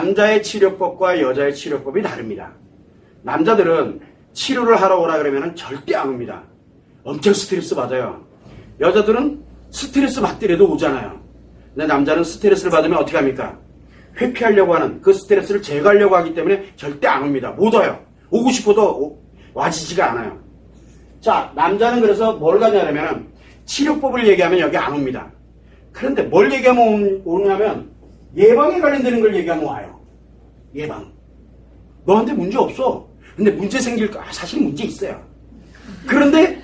남자의 치료법과 여자의 치료법이 다릅니다. 남자들은 치료를 하러 오라 그러면 절대 안 옵니다. 엄청 스트레스 받아요. 여자들은 스트레스 받더라도 오잖아요. 근데 남자는 스트레스를 받으면 어떻게 합니까? 회피하려고 하는 그 스트레스를 제거하려고 하기 때문에 절대 안 옵니다. 못 와요. 오고 싶어도 와지지가 않아요. 자, 남자는 그래서 뭘 가냐면 치료법을 얘기하면 여기 안 옵니다. 그런데 뭘 얘기하면 오냐면 예방에 관련되는 걸 얘기하면 와요. 예방. 너한테 문제 없어. 근데 문제 생길까? 사실 문제 있어요. 그런데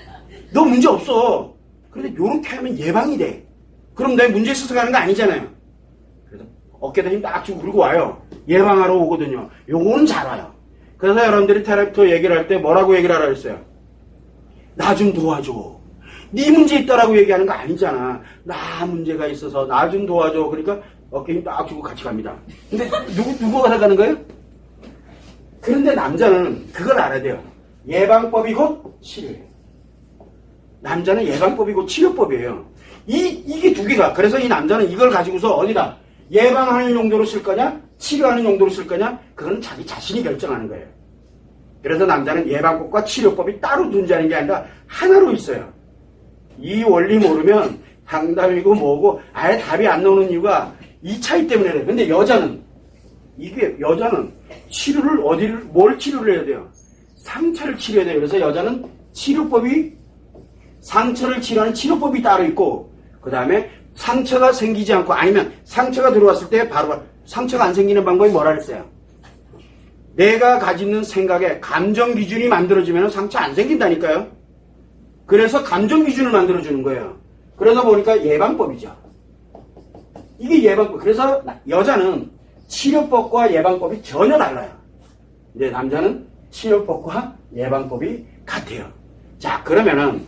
너 문제 없어. 그런데 요렇게 하면 예방이 돼. 그럼 내 문제 있어서 가는 거 아니잖아요. 그래서 어깨다 힘 딱 주고 그러고 와요. 예방하러 오거든요. 요거는 잘 와요. 그래서 여러분들이 테라피토 얘기를 할 때 뭐라고 얘기를 하라 했어요? 나 좀 도와줘. 네 문제 있다라고 얘기하는 거 아니잖아. 나 문제가 있어서 나 좀 도와줘. 그러니까 어깨 힘 딱 주고 같이 갑니다. 근데 누구가 나가는 거예요? 그런데 남자는 그걸 알아야 돼요. 예방법이 곧 치료예요. 남자는 예방법이 곧 치료법이에요. 이게 두 개가. 그래서 이 남자는 이걸 가지고서 어디다 예방하는 용도로 쓸 거냐 치료하는 용도로 쓸 거냐 그건 자기 자신이 결정하는 거예요. 그래서 남자는 예방법과 치료법이 따로 존재하는 게 아니라 하나로 있어요. 이 원리 모르면 상담이고 뭐고 아예 답이 안 나오는 이유가 이 차이 때문에 그래요. 근데 여자는 치료를 뭘 치료를 해야 돼요? 상처를 치료해야 돼요. 그래서 여자는 상처를 치료하는 치료법이 따로 있고 그 다음에 상처가 생기지 않고 아니면 상처가 들어왔을 때 바로 상처가 안 생기는 방법이 뭐라 그랬어요? 내가 가지는 생각에 감정 기준이 만들어지면 상처 안 생긴다니까요. 그래서 감정 기준을 만들어주는 거예요. 그러다 보니까 예방법이죠. 이게 예방법. 그래서 여자는 치료법과 예방법이 전혀 달라요. 근데 남자는 치료법과 예방법이 같아요. 자, 그러면은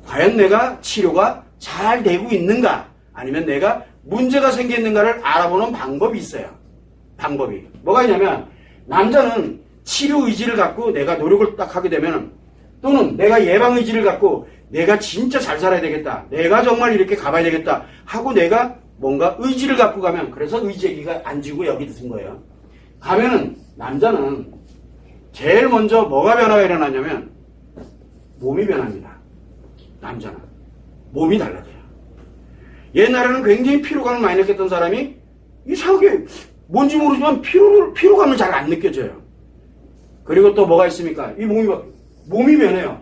과연 내가 치료가 잘 되고 있는가 아니면 내가 문제가 생겼는가를 알아보는 방법이 있어요. 방법이. 뭐가 있냐면 남자는 치료 의지를 갖고 내가 노력을 딱 하게 되면 또는 내가 예방 의지를 갖고 내가 진짜 잘 살아야 되겠다. 내가 정말 이렇게 가봐야 되겠다. 하고 내가 뭔가 의지를 갖고 가면 그래서 의지기가 안 지고 여기 든 거예요. 가면은 남자는 제일 먼저 뭐가 변화가 일어나냐면 몸이 변합니다. 남자는. 몸이 달라져요. 옛날에는 굉장히 피로감을 많이 느꼈던 사람이 이상하게 뭔지 모르지만 피로감을 잘 안 느껴져요. 그리고 또 뭐가 있습니까? 이 몸이 변해요.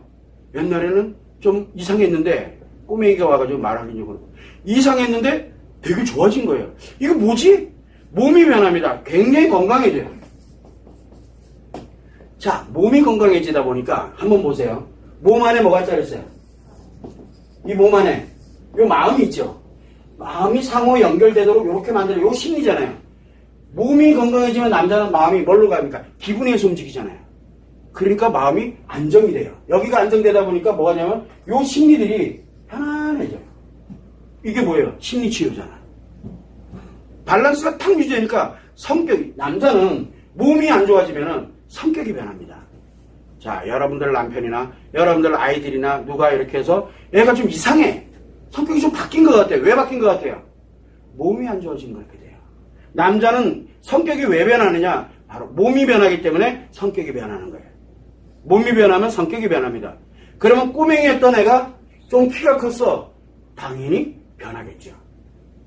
옛날에는 좀 이상했는데 꼬맹이가 와가지고 말하기적으로 이상했는데 되게 좋아진 거예요. 이거 뭐지? 몸이 변합니다. 굉장히 건강해져요. 자, 몸이 건강해지다 보니까 한번 보세요. 몸 안에 뭐가 짜렸어요? 이 몸 안에 요 마음이 있죠. 마음이 상호 연결되도록 이렇게 만드는 요 심리잖아요. 몸이 건강해지면 남자는 마음이 뭘로 갑니까? 기분에서 움직이잖아요. 그러니까 마음이 안정이 돼요. 여기가 안정되다 보니까 뭐가 냐면 요 심리들이 편안해져요. 이게 뭐예요? 심리치료잖아. 밸런스가 탁 유지되니까 성격이, 남자는 몸이 안 좋아지면 성격이 변합니다. 자, 여러분들 남편이나 여러분들 아이들이나 누가 이렇게 해서 얘가 좀 이상해. 성격이 좀 바뀐 것 같아요. 왜 바뀐 것 같아요? 몸이 안 좋아진 거 이렇게 돼요. 남자는 성격이 왜 변하느냐? 바로 몸이 변하기 때문에 성격이 변하는 거예요. 몸이 변하면 성격이 변합니다. 그러면 꼬맹이였던 애가 좀 키가 컸어. 당연히 변하겠죠.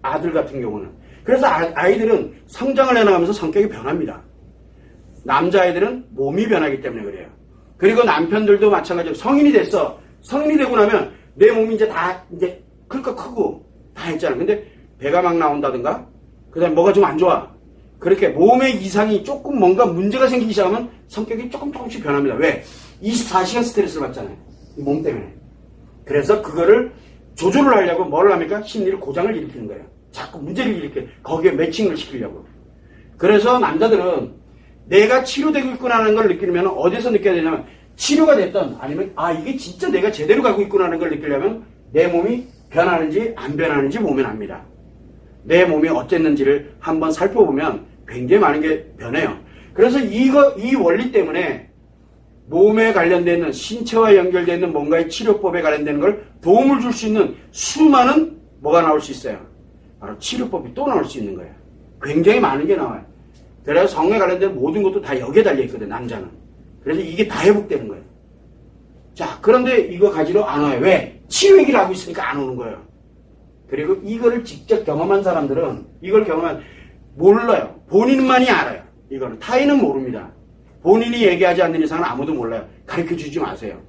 아들 같은 경우는. 그래서 아이들은 성장을 해나가면서 성격이 변합니다. 남자아이들은 몸이 변하기 때문에 그래요. 그리고 남편들도 마찬가지로 성인이 됐어. 성인이 되고 나면 내 몸이 이제 다 이제 클까 크고 다 했잖아. 근데 배가 막 나온다든가 그 다음에 뭐가 좀 안 좋아. 그렇게 몸의 이상이 조금 뭔가 문제가 생기기 시작하면 성격이 조금씩 변합니다. 왜? 24시간 스트레스를 받잖아요. 이 몸 때문에. 그래서 그거를 조절을 하려고 뭘 합니까? 심리를 고장을 일으키는 거예요. 자꾸 문제를 일으켜 거기에 매칭을 시키려고. 그래서 남자들은 내가 치료되고 있구나 하는 걸 느끼려면 어디서 느껴야 되냐면 치료가 됐던 아니면 이게 진짜 내가 제대로 가고 있구나 하는 걸 느끼려면 내 몸이 변하는지 안 변하는지 보면 압니다. 내 몸이 어땠는지를 한번 살펴보면 굉장히 많은 게 변해요. 그래서 이 원리 때문에 몸에 관련되는 신체와 연결되는 뭔가의 치료법에 관련되는 걸 도움을 줄 수 있는 수많은 뭐가 나올 수 있어요. 바로 치료법이 또 나올 수 있는 거예요. 굉장히 많은 게 나와요. 그래서 성에 관련된 모든 것도 다 여기에 달려있거든, 남자는. 그래서 이게 다 회복되는 거예요. 자, 그런데 이거 가지러 안 와요. 왜? 치유 얘기를 하고 있으니까 안 오는 거예요. 그리고 이거를 직접 경험한 사람들은 이걸 몰라요. 본인만이 알아요. 이거는. 타인은 모릅니다. 본인이 얘기하지 않는 이상은 아무도 몰라요. 가르쳐주지 마세요.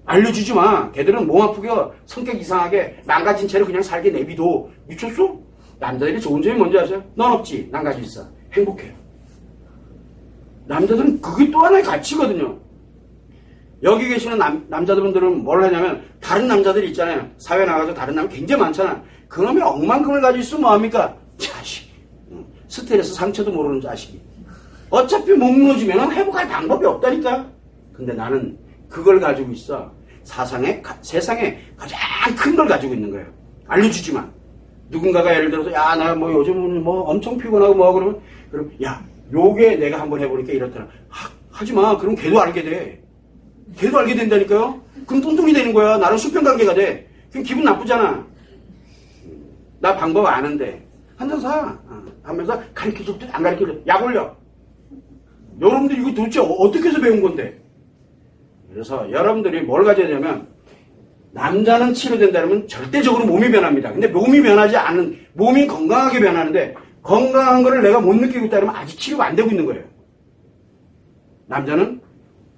알려주지 마. 걔들은 몸 아프게 성격 이상하게 망가진 채로 그냥 살게 내비둬. 미쳤어? 남자들이 좋은 점이 뭔지 아세요? 넌 없지. 난 가지고 있어. 행복해요. 남자들은 그게 또 하나의 가치거든요. 여기 계시는 남자분들은 뭘 하냐면 다른 남자들이 있잖아요. 사회 나가서 다른 남자 굉장히 많잖아. 그놈이 억만큼을 가지고 있으면 뭐합니까? 자식. 스트레스 상처도 모르는 자식이. 어차피 목 무너지면 회복할 방법이 없다니까. 근데 나는 그걸 가지고 있어. 세상에 가장 큰 걸 가지고 있는 거예요. 알려주지만. 누군가가 예를 들어서 야, 나 뭐 요즘은 뭐 엄청 피곤하고 뭐 그럼 야, 요게 내가 한번 해보니까 이렇더라. 하지 마. 그럼 걔도 알게 돼. 걔도 알게 된다니까요. 그럼 뚱뚱이 되는 거야. 나랑 수평관계가 돼. 그럼 기분 나쁘잖아. 나 방법 아는데 한잔 사. 하면서 가르쳐줄 듯 안 가르쳐줄 듯. 약 올려. 여러분들 이거 도대체 어떻게 해서 배운 건데? 그래서 여러분들이 뭘 가져야 되냐면 남자는 치료된다면 절대적으로 몸이 변합니다. 근데 몸이 변하지 않은, 몸이 건강하게 변하는데 건강한 거를 내가 못 느끼고 있다 그러면 아직 치료가 안 되고 있는 거예요. 남자는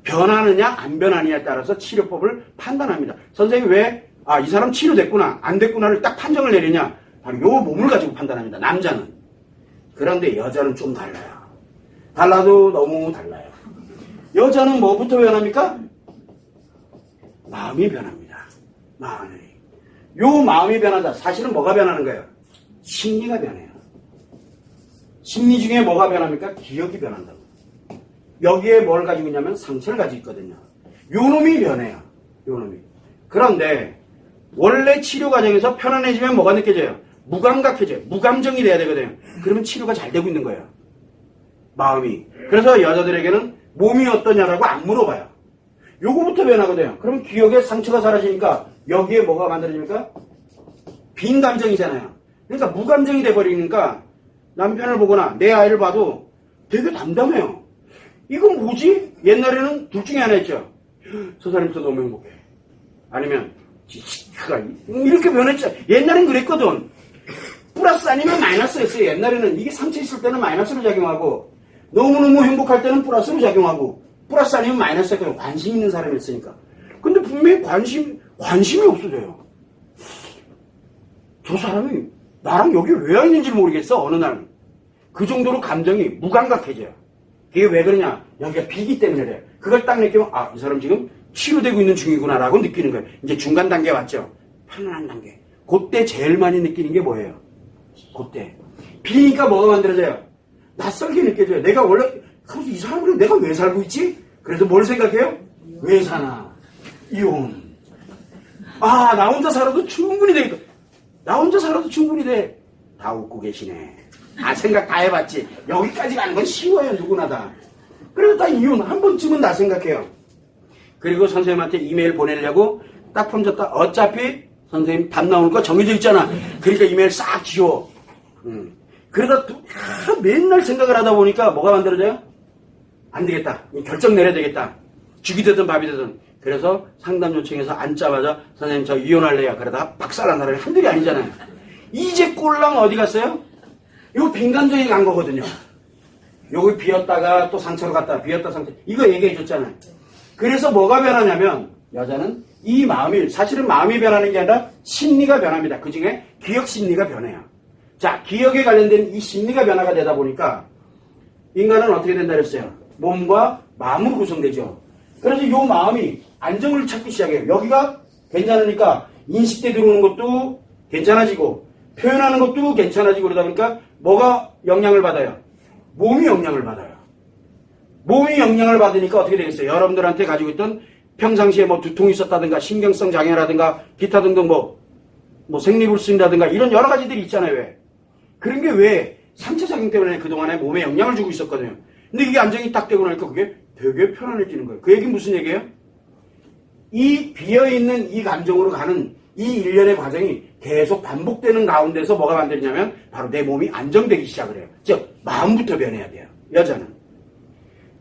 변하느냐 안 변하느냐에 따라서 치료법을 판단합니다. 선생님이 왜 이 사람 치료됐구나 안 됐구나를 딱 판정을 내리냐, 바로 요 몸을 가지고 판단합니다. 남자는. 그런데 여자는 좀 달라요. 달라도 너무 달라요. 여자는 뭐부터 변합니까? 마음이 변합니다. 마음이. 요 마음이 변하다. 사실은 뭐가 변하는 거예요? 심리가 변해요. 심리 중에 뭐가 변합니까? 기억이 변한다고. 여기에 뭘 가지고 있냐면 상처를 가지고 있거든요. 요 놈이 변해요. 요 놈이. 그런데 원래 치료 과정에서 편안해지면 뭐가 느껴져요? 무감각해져요. 무감정이 돼야 되거든요. 그러면 치료가 잘 되고 있는 거예요. 마음이. 그래서 여자들에게는 몸이 어떠냐라고 안 물어봐요. 요거부터 변하거든요. 그러면 기억에 상처가 사라지니까 여기에 뭐가 만들어집니까? 빈 감정이잖아요. 그러니까 무감정이 돼버리니까 남편을 보거나 내 아이를 봐도 되게 담담해요. 이건 뭐지? 옛날에는 둘 중에 하나 있죠. 저 사람도 너무 행복해. 아니면 이렇게 변했죠. 옛날엔 그랬거든. 플러스 아니면 마이너스였어요. 옛날에는 이게 상처 있을 때는 마이너스로 작용하고 너무너무 행복할 때는 플러스로 작용하고 플러스 아니면 마이너스였거든. 관심 있는 사람이었으니까. 근데 분명히 관심이 없어져요. 저 사람이 나랑 여기 왜 와 있는지 모르겠어. 어느 날. 그 정도로 감정이 무감각해져요. 이게 왜 그러냐? 여기가 비기 때문에 그래요. 그걸 딱 느끼면 이 사람 지금 치료되고 있는 중이구나라고 느끼는 거예요. 이제 중간 단계 왔죠. 편안한 단계. 그때 제일 많이 느끼는 게 뭐예요? 그때. 비니까 뭐가 만들어져요? 낯설게 느껴져요. 내가 원래 그래서 이 사람으로 내가 왜 살고 있지? 그래서 뭘 생각해요? 왜 사나? 이혼. 나 혼자 살아도 충분히 되겠다. 나 혼자 살아도 충분히 돼. 다 웃고 계시네. 생각 다 해봤지. 여기까지 가는 건 쉬워요. 누구나 다. 그래서 다 이혼 한 번쯤은 다 생각해요. 그리고 선생님한테 이메일 보내려고 딱 던졌다. 어차피 선생님 답 나오는 거 정해져 있잖아. 그러니까 이메일 싹 지워. 그러다 맨날 생각을 하다 보니까 뭐가 만들어져요? 안 되겠다. 결정 내려야 되겠다. 죽이 되든 밥이 되든. 그래서 상담 요청해서 앉자마자 선생님 저 이혼할래요. 그러다가 박살난다는 한둘이 아니잖아요. 이제 꼴랑 어디 갔어요? 요 빈감정이 간 거거든요. 여기 비었다가 또 상처로 갔다 비었다 상처. 이거 얘기해 줬잖아요. 그래서 뭐가 변하냐면 여자는 이 마음이, 사실은 마음이 변하는 게 아니라 심리가 변합니다. 그 중에 기억 심리가 변해요. 자, 기억에 관련된 이 심리가 변화가 되다 보니까 인간은 어떻게 된다 그랬어요? 몸과 마음으로 구성되죠. 그래서 이 마음이 안정을 찾기 시작해요. 여기가 괜찮으니까 인식돼 들어오는 것도 괜찮아지고 표현하는 것도 괜찮아지고 그러다 보니까 뭐가 영향을 받아요? 몸이 영향을 받아요. 몸이 영향을 받으니까 어떻게 되겠어요? 여러분들한테 가지고 있던 평상시에 뭐 두통이 있었다든가 신경성 장애라든가 기타 등등 뭐 생리불순이라든가 이런 여러 가지들이 있잖아요. 왜? 그런 게 왜? 상처작용 때문에 그동안에 몸에 영향을 주고 있었거든요. 근데 이게 안정이 딱 되고 나니까 그게 되게 편안해지는 거예요. 그 얘기는 무슨 얘기예요? 이 비어있는 이 감정으로 가는 이 일련의 과정이 계속 반복되는 가운데서 뭐가 만들냐면 바로 내 몸이 안정되기 시작을 해요. 즉 마음부터 변해야 돼요. 여자는.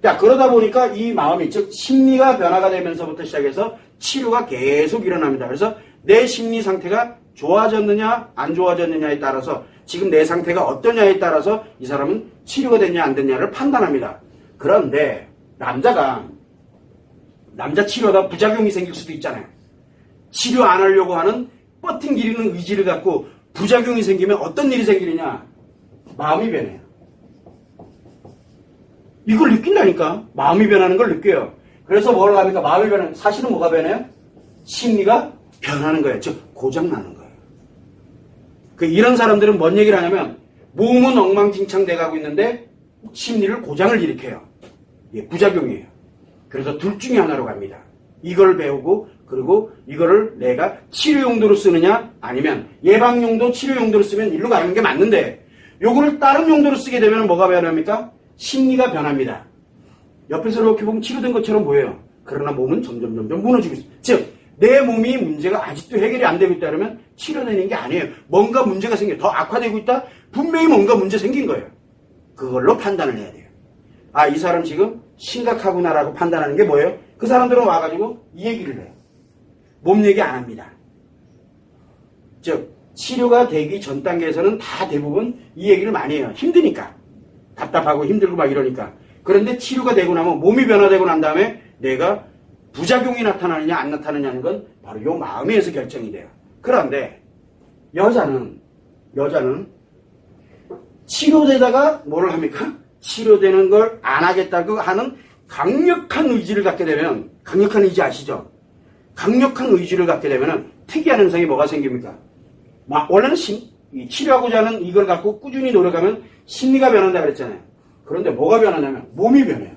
자, 그러다 보니까 이 마음이 즉 심리가 변화가 되면서부터 시작해서 치료가 계속 일어납니다. 그래서 내 심리 상태가 좋아졌느냐 안 좋아졌느냐에 따라서 지금 내 상태가 어떠냐에 따라서 이 사람은 치료가 됐냐 안 됐냐를 판단합니다. 그런데 남자 치료하다 부작용이 생길 수도 있잖아요. 치료 안 하려고 하는 뻗팅기리는 의지를 갖고 부작용이 생기면 어떤 일이 생기느냐? 마음이 변해요. 이걸 느낀다니까. 마음이 변하는 걸 느껴요. 그래서 뭘 합니까? 마음이 변하는, 사실은 뭐가 변해요? 심리가 변하는 거예요. 즉 고장나는 거예요. 이런 사람들은 뭔 얘기를 하냐면 몸은 엉망진창 돼가고 있는데 심리를 고장을 일으켜요. 이게 부작용이에요. 그래서 둘 중에 하나로 갑니다. 이걸 배우고 그리고 이거를 내가 치료 용도로 쓰느냐 아니면 예방 용도, 치료 용도로 쓰면 일로 가는 게 맞는데 요거를 다른 용도로 쓰게 되면 뭐가 변합니까? 심리가 변합니다. 옆에서 이렇게 보면 치료된 것처럼 보여요. 그러나 몸은 점점 무너지고 있어요. 즉 내 몸이 문제가 아직도 해결이 안 되고 있다 그러면 치료되는 게 아니에요. 뭔가 문제가 생겨 더 악화되고 있다? 분명히 뭔가 문제 생긴 거예요. 그걸로 판단을 해야 돼요. 아, 이 사람 지금 심각하구나라고 판단하는 게 뭐예요? 그 사람들은 와가지고 이 얘기를 해요. 몸 얘기 안 합니다. 즉 치료가 되기 전 단계에서는 다 대부분 이 얘기를 많이 해요. 힘드니까. 답답하고 힘들고 막 이러니까. 그런데 치료가 되고 나면 몸이 변화되고 난 다음에 내가 부작용이 나타나느냐 안 나타나느냐는 건 바로 요 마음에 의해서 결정이 돼요. 그런데 여자는 치료되다가 뭐를 합니까? 치료되는 걸 안 하겠다고 하는 강력한 의지를 갖게 되면, 강력한 의지 아시죠? 강력한 의지를 갖게 되면 특이한 현상이 뭐가 생깁니까? 원래는 치료하고자 하는 이걸 갖고 꾸준히 노력하면 심리가 변한다 그랬잖아요. 그런데 뭐가 변하냐면 몸이 변해요.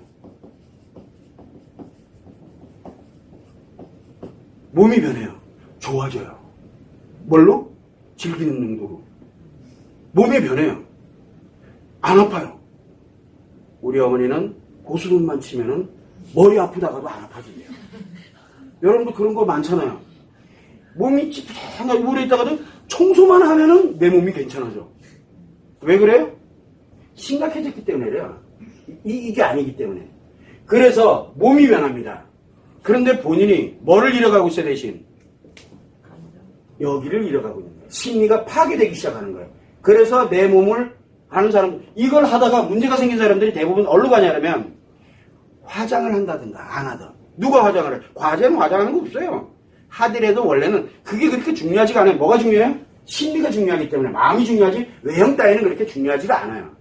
몸이 변해요. 좋아져요. 뭘로? 즐기는 용도로. 몸이 변해요. 안 아파요. 우리 어머니는 고수돈만 치면은 머리 아프다가도 안 아파진대요. 여러분도 그런 거 많잖아요. 몸이 찌뿌둥하게 오래 있다가도 청소만 하면은 내 몸이 괜찮아져. 왜 그래요? 심각해졌기 때문에 그래요. 이게 아니기 때문에. 그래서 몸이 변합니다. 그런데 본인이 뭐를 잃어가고 있어요, 대신? 여기를 잃어가고 있는 거예요. 심리가 파괴되기 시작하는 거예요. 그래서 내 몸을 하는 사람, 이걸 하다가 문제가 생긴 사람들이 대부분 어디로 가냐면 화장을 한다든가 안 하든. 누가 화장을 해? 과제는 화장하는 거 없어요. 하더라도 원래는 그게 그렇게 중요하지가 않아요. 뭐가 중요해요? 심리가 중요하기 때문에. 마음이 중요하지 외형 따위는 그렇게 중요하지가 않아요.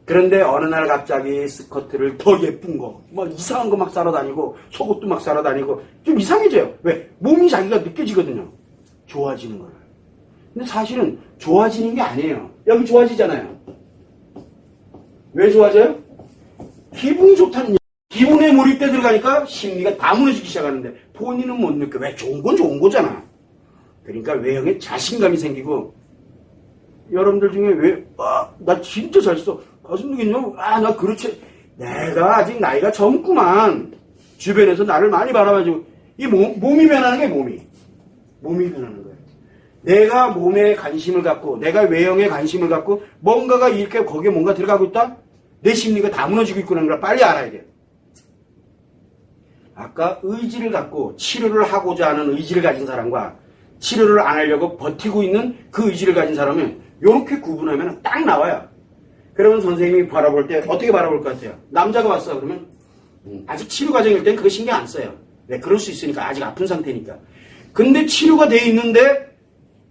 그런데 어느 날 갑자기 스커트를 더 예쁜 거, 뭐 이상한 거 막 사러 다니고 속옷도 막 사러 다니고 좀 이상해져요. 왜? 몸이 자기가 느껴지거든요. 좋아지는 걸. 근데 사실은 좋아지는 게 아니에요. 여기 좋아지잖아요. 왜 좋아져요? 기분이 좋다는 얘기. 기분에 몰입돼 들어가니까 심리가 다 무너지기 시작하는데 본인은 못 느껴. 왜? 좋은 건 좋은 거잖아. 그러니까 외형에 자신감이 생기고 여러분들 중에 왜? 나 진짜 잘했어. 가슴 누겠냐? 나 그렇지. 내가 아직 나이가 젊구만. 주변에서 나를 많이 바라봐주고 이 몸이 변하는 게 몸이 변하는 거예요. 내가 몸에 관심을 갖고 내가 외형에 관심을 갖고 뭔가가 이렇게 거기에 뭔가 들어가고 있다? 내 심리가 다 무너지고 있구나 걸 빨리 알아야 돼요. 아까 의지를 갖고 치료를 하고자 하는 의지를 가진 사람과 치료를 안 하려고 버티고 있는 그 의지를 가진 사람은 이렇게 구분하면 딱 나와요. 그러면 선생님이 바라볼 때 어떻게 바라볼 것 같아요? 남자가 왔어 그러면 아직 치료 과정일 땐 그거 신경 안 써요. 네, 그럴 수 있으니까. 아직 아픈 상태니까. 근데 치료가 돼 있는데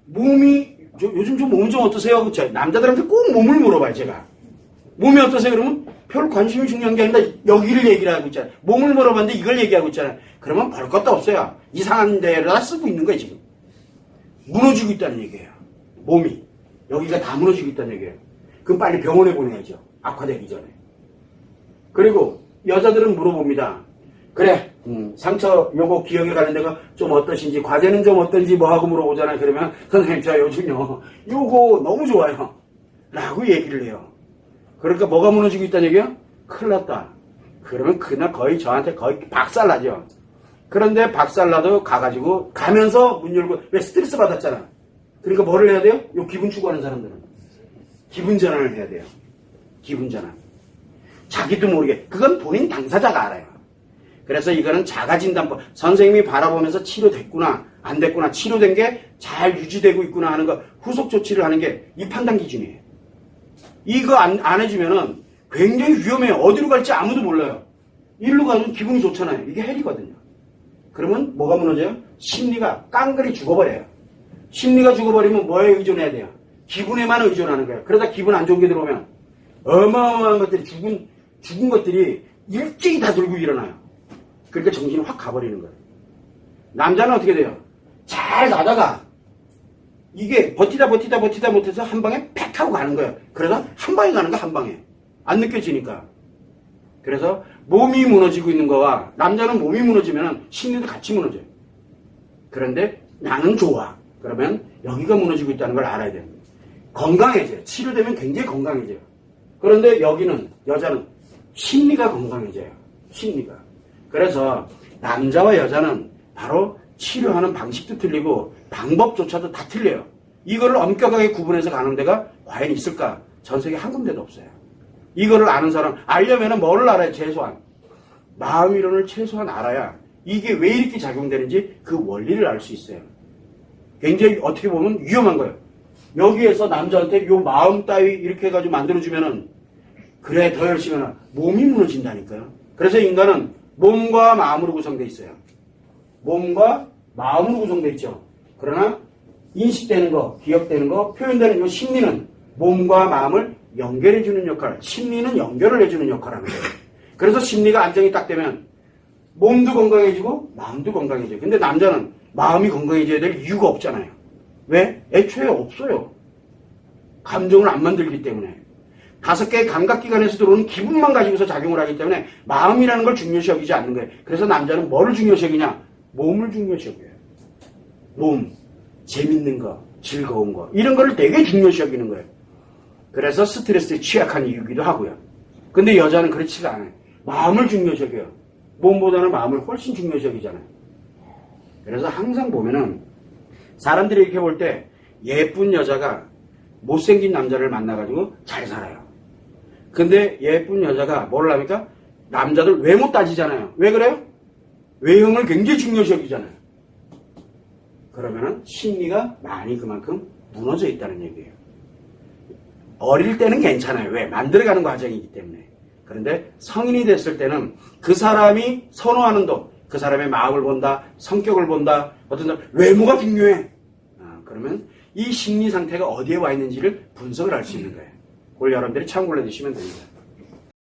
몸이 요즘 좀 몸 좀 어떠세요? 그쵸? 남자들한테 꼭 몸을 물어봐요. 제가 몸이 어떠세요? 그러면 별 관심이 중요한 게 아니라 여기를 얘기를 하고 있잖아요. 몸을 물어봤는데 이걸 얘기하고 있잖아요. 그러면 볼 것도 없어요. 이상한 데다 쓰고 있는 거예요. 지금 무너지고 있다는 얘기예요. 몸이 여기가 다 무너지고 있다는 얘기예요. 그럼 빨리 병원에 보내야죠. 악화되기 전에. 그리고 여자들은 물어봅니다. 그래, 상처 요거 기억에 가는 데가 좀 어떠신지, 과제는 좀 어떤지 뭐 하고 물어보잖아요. 그러면 선생님 저 요즘요 요거 너무 좋아요 라고 얘기를 해요. 그러니까 뭐가 무너지고 있다는 얘기예요? 큰일 났다. 그러면 그날 거의 저한테 거의 박살나죠. 그런데 박살나도 가가지고 가면서 문 열고 왜 스트레스 받았잖아. 그러니까 뭐를 해야 돼요? 요 기분 추구하는 사람들은 기분 전환을 해야 돼요. 기분 전환. 자기도 모르게 그건 본인 당사자가 알아요. 그래서 이거는 자가진단법. 선생님이 바라보면서 치료됐구나 안 됐구나 치료된 게 잘 유지되고 있구나 하는 거 후속 조치를 하는 게 이 판단 기준이에요. 이거 안 해주면은 굉장히 위험해요. 어디로 갈지 아무도 몰라요. 일로 가면 기분이 좋잖아요. 이게 헬이거든요. 그러면 뭐가 무너져요? 심리가 깡그리 죽어버려요. 심리가 죽어버리면 뭐에 의존해야 돼요? 기분에만 의존하는 거예요. 그러다 기분 안 좋은 게 들어오면 어마어마한 것들이 죽은 것들이 일제히 다 들고 일어나요. 그러니까 정신이 확 가버리는 거예요. 남자는 어떻게 돼요? 잘 가다가 이게 버티다 못해서 한 방에 팩 하고 가는 거예요. 그러다 한 방에 가는 거야, 한 방에. 안 느껴지니까. 그래서 몸이 무너지고 있는 거와 남자는 몸이 무너지면 심리도 같이 무너져요. 그런데 나는 좋아. 그러면 여기가 무너지고 있다는 걸 알아야 돼요. 건강해져요. 치료되면 굉장히 건강해져요. 그런데 여자는 심리가 건강해져요. 심리가. 그래서 남자와 여자는 바로 치료하는 방식도 틀리고 방법조차도 다 틀려요. 이거를 엄격하게 구분해서 가는 데가 과연 있을까? 전 세계 한 군데도 없어요. 이거를 아는 사람, 알려면 뭐를 알아야 최소한? 마음이론을 최소한 알아야 이게 왜 이렇게 작용되는지 그 원리를 알 수 있어요. 굉장히 어떻게 보면 위험한 거예요. 여기에서 남자한테 요 마음 따위 이렇게 해가지고 만들어주면은 그래 더 열심히 하나 몸이 무너진다니까요. 그래서 인간은 몸과 마음으로 구성되어 있어요. 몸과 마음으로 구성되어 있죠. 그러나 인식되는 거, 기억되는 거, 표현되는 이 심리는 몸과 마음을 연결해주는 역할, 심리는 연결을 해주는 역할을 하는 거예요. 그래서 심리가 안정이 딱 되면 몸도 건강해지고 마음도 건강해져요. 근데 남자는 마음이 건강해져야 될 이유가 없잖아요. 왜? 애초에 없어요. 감정을 안 만들기 때문에. 5개의 감각기관에서 들어오는 기분만 가지고서 작용을 하기 때문에 마음이라는 걸 중요시 여기지 않는 거예요. 그래서 남자는 뭐를 중요시 여기냐? 몸을 중요시 여겨요. 몸, 재밌는 거, 즐거운 거 이런 거를 되게 중요시 여기는 거예요. 그래서 스트레스에 취약한 이유기도 하고요. 근데 여자는 그렇지가 않아요. 마음을 중요시 여겨요. 몸보다는 마음을 훨씬 중요시 여기잖아요. 그래서 항상 보면은 사람들이 이렇게 볼 때 예쁜 여자가 못생긴 남자를 만나가지고 잘 살아요. 근데 예쁜 여자가 뭘 합니까? 남자들 외모 따지잖아요. 왜 그래요? 외형을 굉장히 중요시 여기잖아요. 그러면은 심리가 많이 그만큼 무너져 있다는 얘기예요. 어릴 때는 괜찮아요. 왜? 만들어가는 과정이기 때문에. 그런데 성인이 됐을 때는 그 사람이 선호하는 도, 그 사람의 마음을 본다, 성격을 본다, 어떤 사람 외모가 중요해. 그러면 이 심리 상태가 어디에 와 있는지를 분석을 할 수 있는 거예요. 그걸 여러분들이 참고를 해주시면 됩니다.